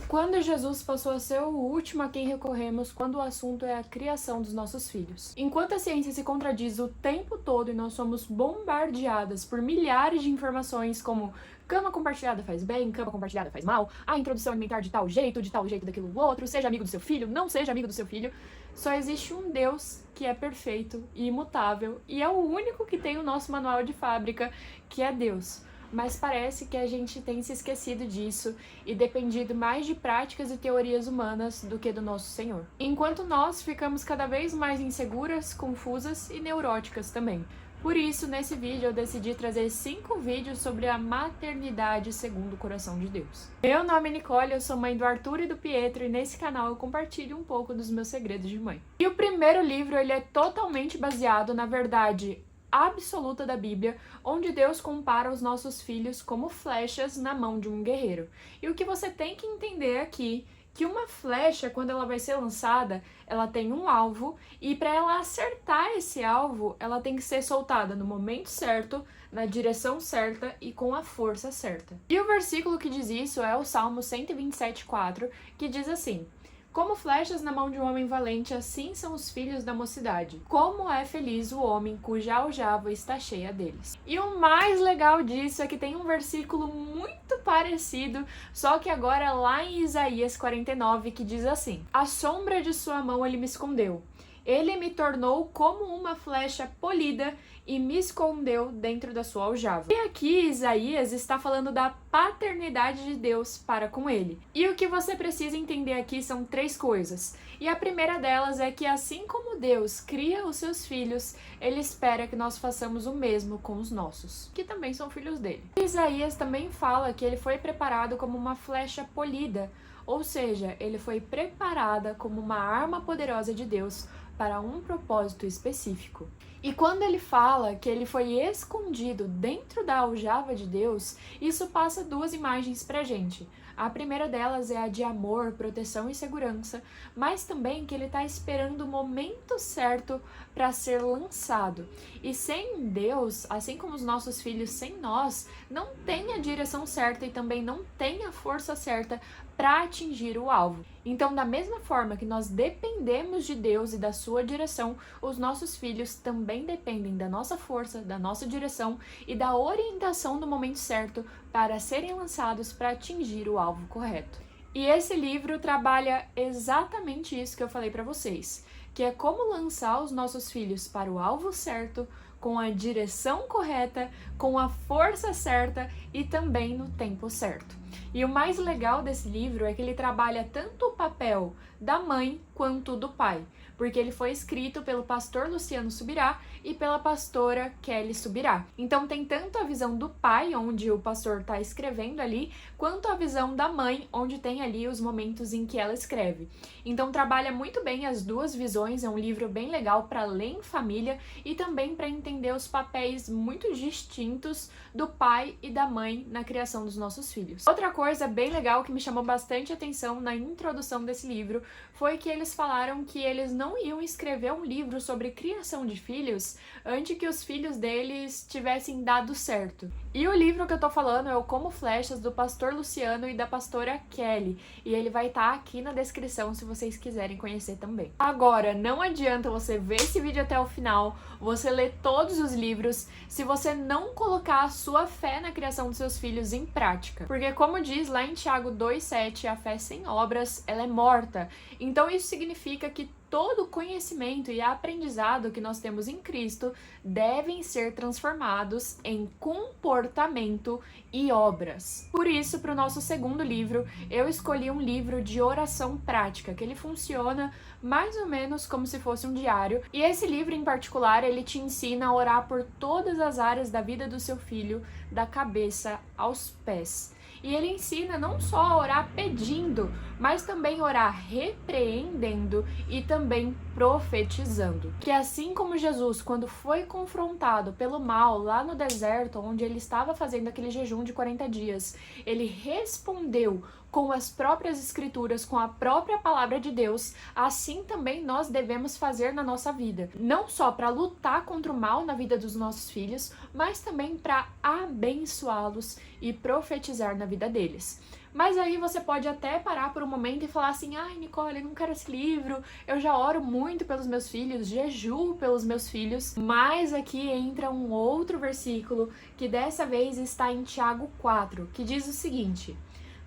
quando Jesus passou a ser o último a quem recorremos quando o assunto é a criação dos nossos filhos. Enquanto a ciência se contradiz o tempo todo e nós somos bombardeadas por milhares de informações como cama compartilhada faz bem, cama compartilhada faz mal, a introdução alimentar de tal jeito daquilo outro, seja amigo do seu filho, não seja amigo do seu filho, só existe um Deus que é perfeito e imutável e é o único que tem o nosso manual de fábrica, que é Deus. Mas parece que a gente tem se esquecido disso e dependido mais de práticas e teorias humanas do que do nosso Senhor. Enquanto nós ficamos cada vez mais inseguras, confusas e neuróticas também. Por isso, nesse vídeo eu decidi trazer 5 vídeos sobre a maternidade segundo o coração de Deus. Meu nome é Nicole, eu sou mãe do Arthur e do Pietro e nesse canal eu compartilho um pouco dos meus segredos de mãe. E o primeiro livro, ele é totalmente baseado na verdade absoluta da Bíblia, onde Deus compara os nossos filhos como flechas na mão de um guerreiro. E o que você tem que entender aqui, que uma flecha, quando ela vai ser lançada, ela tem um alvo, e para ela acertar esse alvo, ela tem que ser soltada no momento certo, na direção certa e com a força certa. E o versículo que diz isso é o Salmo 127:4, que diz assim: como flechas na mão de um homem valente, assim são os filhos da mocidade. Como é feliz o homem cuja aljava está cheia deles. E o mais legal disso é que tem um versículo muito parecido, só que agora lá em Isaías 49, que diz assim: à sombra de sua mão ele me escondeu. Ele me tornou como uma flecha polida e me escondeu dentro da sua aljava. E aqui Isaías está falando da paternidade de Deus para com ele. E o que você precisa entender aqui são 3 coisas. E a primeira delas é que assim como Deus cria os seus filhos, ele espera que nós façamos o mesmo com os nossos, que também são filhos dele. Isaías também fala que ele foi preparado como uma flecha polida, ou seja, ele foi preparada como uma arma poderosa de Deus para um propósito específico. E quando ele fala que ele foi escondido dentro da aljava de Deus, isso passa 2 imagens pra gente. A primeira delas é a de amor, proteção e segurança, mas também que ele está esperando o momento certo para ser lançado. E sem Deus, assim como os nossos filhos sem nós, não tem a direção certa e também não tem a força certa para atingir o alvo. Então, da mesma forma que nós dependemos de Deus e da sua direção, os nossos filhos também dependem da nossa força, da nossa direção e da orientação no momento certo para serem lançados para atingir o alvo correto. E esse livro trabalha exatamente isso que eu falei para vocês, que é como lançar os nossos filhos para o alvo certo, com a direção correta, com a força certa e também no tempo certo. E o mais legal desse livro é que ele trabalha tanto o papel da mãe quanto do pai, porque ele foi escrito pelo pastor Luciano Subirá e pela pastora Kelly Subirá. Então tem tanto a visão do pai, onde o pastor está escrevendo ali, quanto a visão da mãe, onde tem ali os momentos em que ela escreve. Então trabalha muito bem as 2 visões, é um livro bem legal para ler em família e também para entender os papéis muito distintos do pai e da mãe na criação dos nossos filhos. Outra coisa bem legal que me chamou bastante atenção na introdução desse livro foi que eles falaram que eles não iam escrever um livro sobre criação de filhos antes que os filhos deles tivessem dado certo. E o livro que eu tô falando é o Como Flechas, do pastor Luciano e da pastora Kelly, e ele vai estar aqui na descrição se vocês quiserem conhecer também. Agora, não adianta você ver esse vídeo até o final, você ler todos os livros, se você não colocar a sua fé na criação dos seus filhos em prática. Porque como diz lá em Tiago 2:7, a fé sem obras, ela é morta. Então isso significa que todo o conhecimento e aprendizado que nós temos em Cristo devem ser transformados em comportamento e obras. Por isso, para o nosso segundo livro, eu escolhi um livro de oração prática, que ele funciona mais ou menos como se fosse um diário. E esse livro em particular, ele te ensina a orar por todas as áreas da vida do seu filho, da cabeça aos pés. E ele ensina não só a orar pedindo, mas também orar repreendendo e também profetizando. Que assim como Jesus, quando foi confrontado pelo mal lá no deserto, onde ele estava fazendo aquele jejum de 40 dias, ele respondeu com as próprias escrituras, com a própria palavra de Deus, assim também nós devemos fazer na nossa vida. Não só para lutar contra o mal na vida dos nossos filhos, mas também para abençoá-los e profetizar na vida deles. Mas aí você pode até parar por um momento e falar assim: ai, Nicole, eu não quero esse livro, eu já oro muito pelos meus filhos, jejuo pelos meus filhos. Mas aqui entra um outro versículo, que dessa vez está em Tiago 4, que diz o seguinte: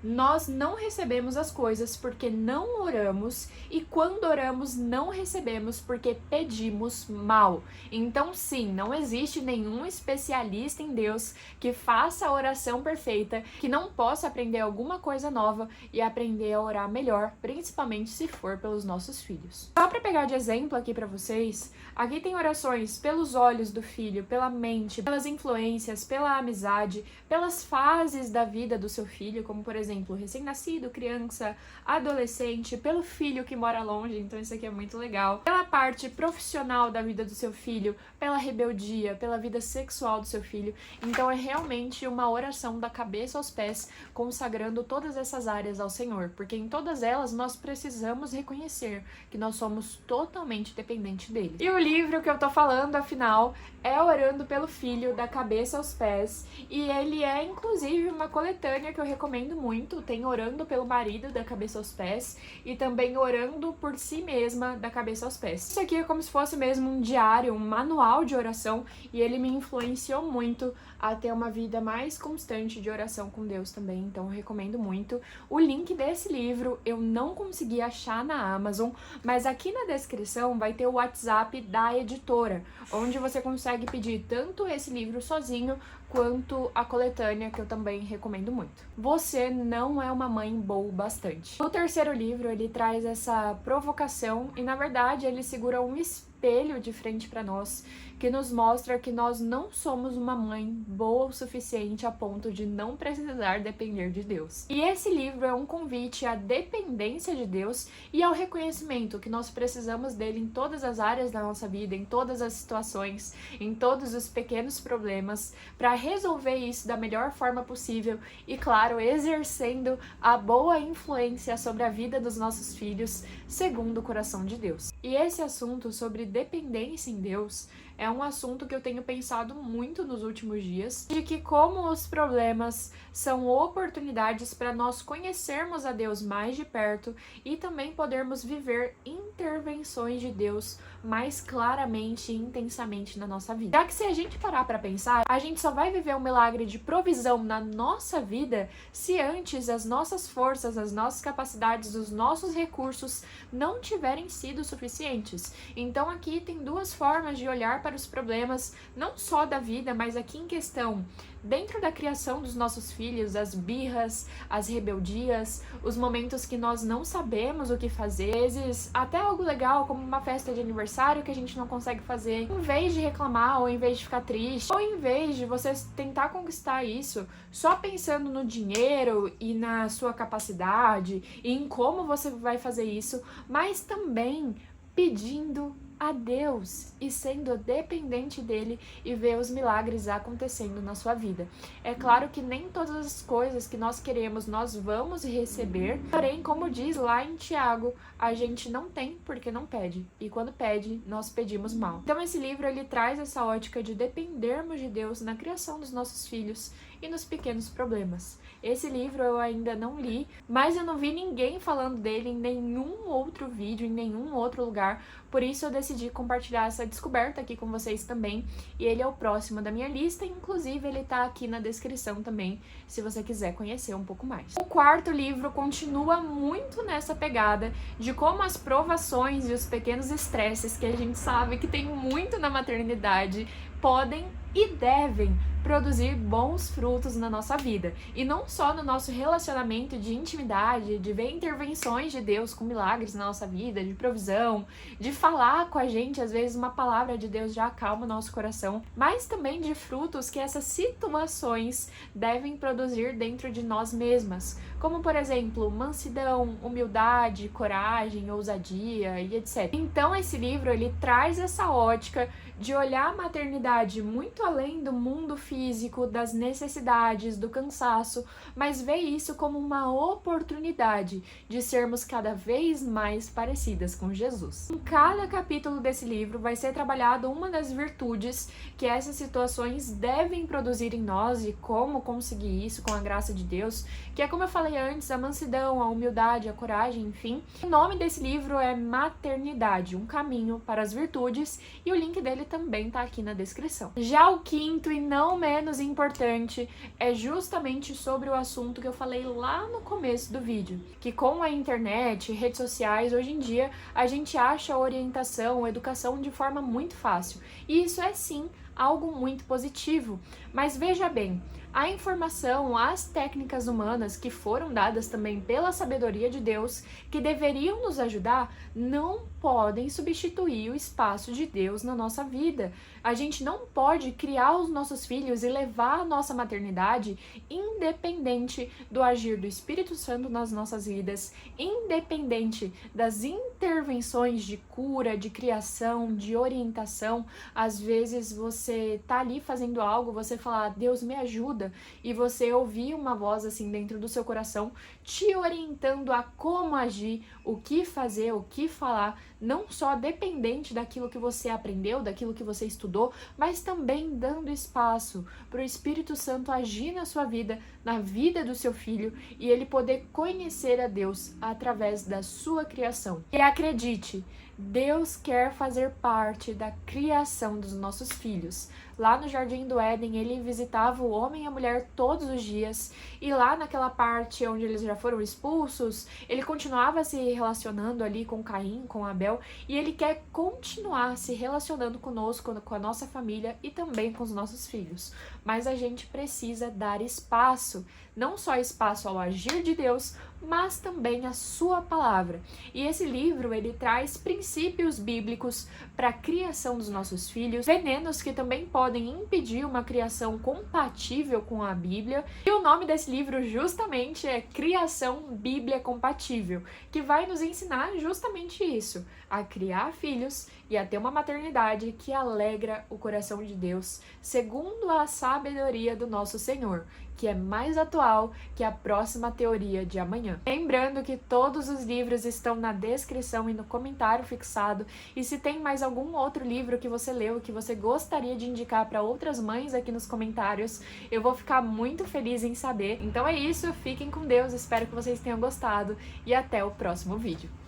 nós não recebemos as coisas porque não oramos, e quando oramos não recebemos porque pedimos mal. Então sim, não existe nenhum especialista em Deus que faça a oração perfeita, que não possa aprender alguma coisa nova e aprender a orar melhor, principalmente se for pelos nossos filhos. Só para pegar de exemplo aqui para vocês, aqui tem orações pelos olhos do filho, pela mente, pelas influências, pela amizade, pelas fases da vida do seu filho, como por exemplo, recém-nascido, criança, adolescente, pelo filho que mora longe, então isso aqui é muito legal, pela parte profissional da vida do seu filho, pela rebeldia, pela vida sexual do seu filho. Então é realmente uma oração da cabeça aos pés, consagrando todas essas áreas ao Senhor, porque em todas elas nós precisamos reconhecer que nós somos totalmente dependentes dele. E o livro que eu tô falando, afinal, é Orando pelo Filho, da Cabeça aos Pés, e ele é inclusive uma coletânea que eu recomendo muito. Tem Orando pelo Marido, da Cabeça aos Pés, e também Orando por Si Mesma, da Cabeça aos Pés. Isso aqui é como se fosse mesmo um diário, um manual de oração, e ele me influenciou muito a ter uma vida mais constante de oração com Deus também, então eu recomendo muito. O link desse livro eu não consegui achar na Amazon, mas aqui na descrição vai ter o WhatsApp da editora, onde você consegue pedir tanto esse livro sozinho, quanto a coletânea, que eu também recomendo muito. Você não é uma mãe boa o bastante. O terceiro livro, ele traz essa provocação e, na verdade, ele segura um espelho de frente para nós, que nos mostra que nós não somos uma mãe boa o suficiente a ponto de não precisar depender de Deus. E esse livro é um convite à dependência de Deus e ao reconhecimento que nós precisamos dele em todas as áreas da nossa vida, em todas as situações, em todos os pequenos problemas, para resolver isso da melhor forma possível e, claro, exercendo a boa influência sobre a vida dos nossos filhos, segundo o coração de Deus. E esse assunto sobre dependência em Deus é um assunto que eu tenho pensado muito nos últimos dias, de que como os problemas são oportunidades para nós conhecermos a Deus mais de perto e também podermos viver intervenções de Deus mais claramente e intensamente na nossa vida. Já que se a gente parar para pensar, a gente só vai viver um milagre de provisão na nossa vida se antes as nossas forças, as nossas capacidades, os nossos recursos não tiverem sido suficientes. Então aqui tem duas formas de olhar para os problemas, não só da vida, mas aqui em questão, dentro da criação dos nossos filhos, as birras, as rebeldias, os momentos que nós não sabemos o que fazer, às vezes até algo legal como uma festa de aniversário que a gente não consegue fazer, em vez de reclamar ou em vez de ficar triste, ou em vez de você tentar conquistar isso só pensando no dinheiro e na sua capacidade e em como você vai fazer isso, mas também pedindo a Deus e sendo dependente dele e ver os milagres acontecendo na sua vida. É claro que nem todas as coisas que nós queremos nós vamos receber, porém, como diz lá em Tiago, a gente não tem porque não pede, e quando pede, nós pedimos mal. Então esse livro ele traz essa ótica de dependermos de Deus na criação dos nossos filhos e nos pequenos problemas. Esse livro eu ainda não li, mas eu não vi ninguém falando dele em nenhum outro vídeo, em nenhum outro lugar, por isso eu decidi compartilhar essa descoberta aqui com vocês também, e ele é o próximo da minha lista, inclusive ele tá aqui na descrição também, se você quiser conhecer um pouco mais. O quarto livro continua muito nessa pegada de como as provações e os pequenos estresses que a gente sabe que tem muito na maternidade podem e devem produzir bons frutos na nossa vida. E não só no nosso relacionamento de intimidade, de ver intervenções de Deus com milagres na nossa vida, de provisão, de falar com a gente, às vezes uma palavra de Deus já acalma o nosso coração, mas também de frutos que essas situações devem produzir dentro de nós mesmas. como por exemplo, mansidão, humildade, coragem, ousadia e etc. Então esse livro ele traz essa ótica de olhar a maternidade muito além do mundo físico, das necessidades, do cansaço, mas vê isso como uma oportunidade de sermos cada vez mais parecidas com Jesus. Em cada capítulo desse livro vai ser trabalhado uma das virtudes que essas situações devem produzir em nós e como conseguir isso com a graça de Deus, que é, como eu falei antes, a mansidão, a humildade, a coragem, enfim. O nome desse livro é Maternidade, um caminho para as virtudes, e o link dele também tá aqui na descrição. Já o quinto e não menos importante é justamente sobre o assunto que eu falei lá no começo do vídeo, que com a internet, redes sociais, hoje em dia a gente acha orientação, educação de forma muito fácil. E isso é sim algo muito positivo, mas veja bem, a informação, as técnicas humanas que foram dadas também pela sabedoria de Deus, que deveriam nos ajudar, não podem substituir o espaço de Deus na nossa vida. A gente não pode criar os nossos filhos e levar a nossa maternidade independente do agir do Espírito Santo nas nossas vidas, independente das intervenções de cura, de criação, de orientação. Às vezes você tá ali fazendo algo, você fala, Deus me ajuda, e você ouvir uma voz assim dentro do seu coração te orientando a como agir, o que fazer, o que falar, não só dependente daquilo que você aprendeu, daquilo que você estudou, mas também dando espaço para o Espírito Santo agir na sua vida, na vida do seu filho, e ele poder conhecer a Deus através da sua criação. E acredite, Deus quer fazer parte da criação dos nossos filhos. Lá no Jardim do Éden, ele visitava o homem e a mulher todos os dias, e lá naquela parte onde eles já foram expulsos, ele continuava se relacionando ali com Caim, com Abel, e ele quer continuar se relacionando conosco, com a nossa família e também com os nossos filhos. Mas a gente precisa dar espaço, não só espaço ao agir de Deus, mas também a sua palavra. E esse livro, ele traz princípios bíblicos para a criação dos nossos filhos, venenos que também podem impedir uma criação compatível com a Bíblia. E o nome desse livro justamente é Criação Bíblia Compatível, que vai nos ensinar justamente isso, a criar filhos e a ter uma maternidade que alegra o coração de Deus, segundo a sabedoria do nosso Senhor, que é mais atual que a próxima teoria de amanhã. Lembrando que todos os livros estão na descrição e no comentário fixado, e se tem mais algum outro livro que você leu, que você gostaria de indicar para outras mães aqui nos comentários, eu vou ficar muito feliz em saber. Então é isso, fiquem com Deus, espero que vocês tenham gostado e até o próximo vídeo.